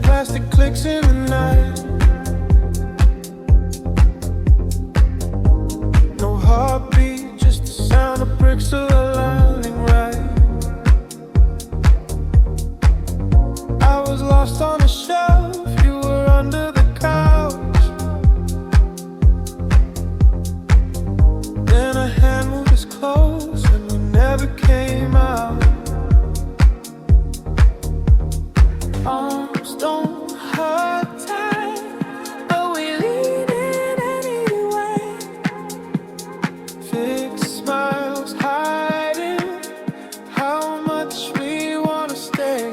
Plastic clicks in the night. No heartbeat, just the sound of bricks aligning right. I was lost on a shelf, you were under the couch. Then a hand moved us close and we never came out. Arms don't hurt tight, but we lean in anyway. Fixed smiles hiding how much we wanna stay.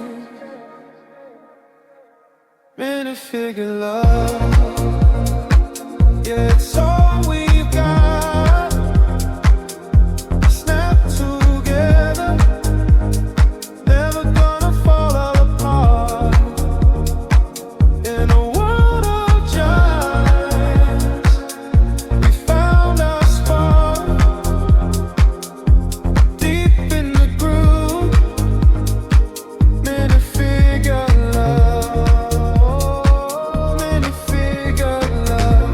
Minifigure love, yeah, it's all we've got. Snap together, never gonna fall apart. In a world of giants, we found our spot. Deep in the groove, minifigure love, minifigure love.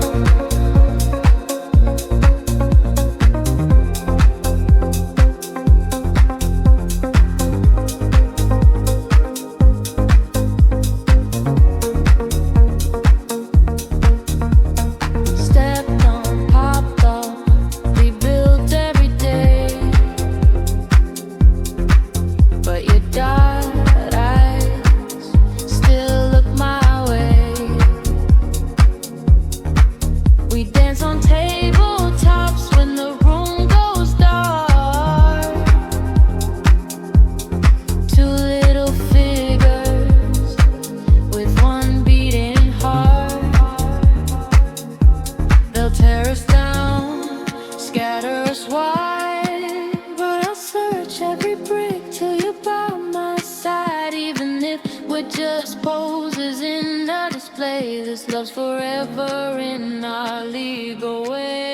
Stepped on, popped off, we built every day. But your dark eyes still look my way. We dance on tabletops when the room goes dark. Two little figures with one beating heart. They'll tear us down, scatter us wide, but I'll search every brick till you're by my side. Even if we're just poses in a display, this love's forever in our league away.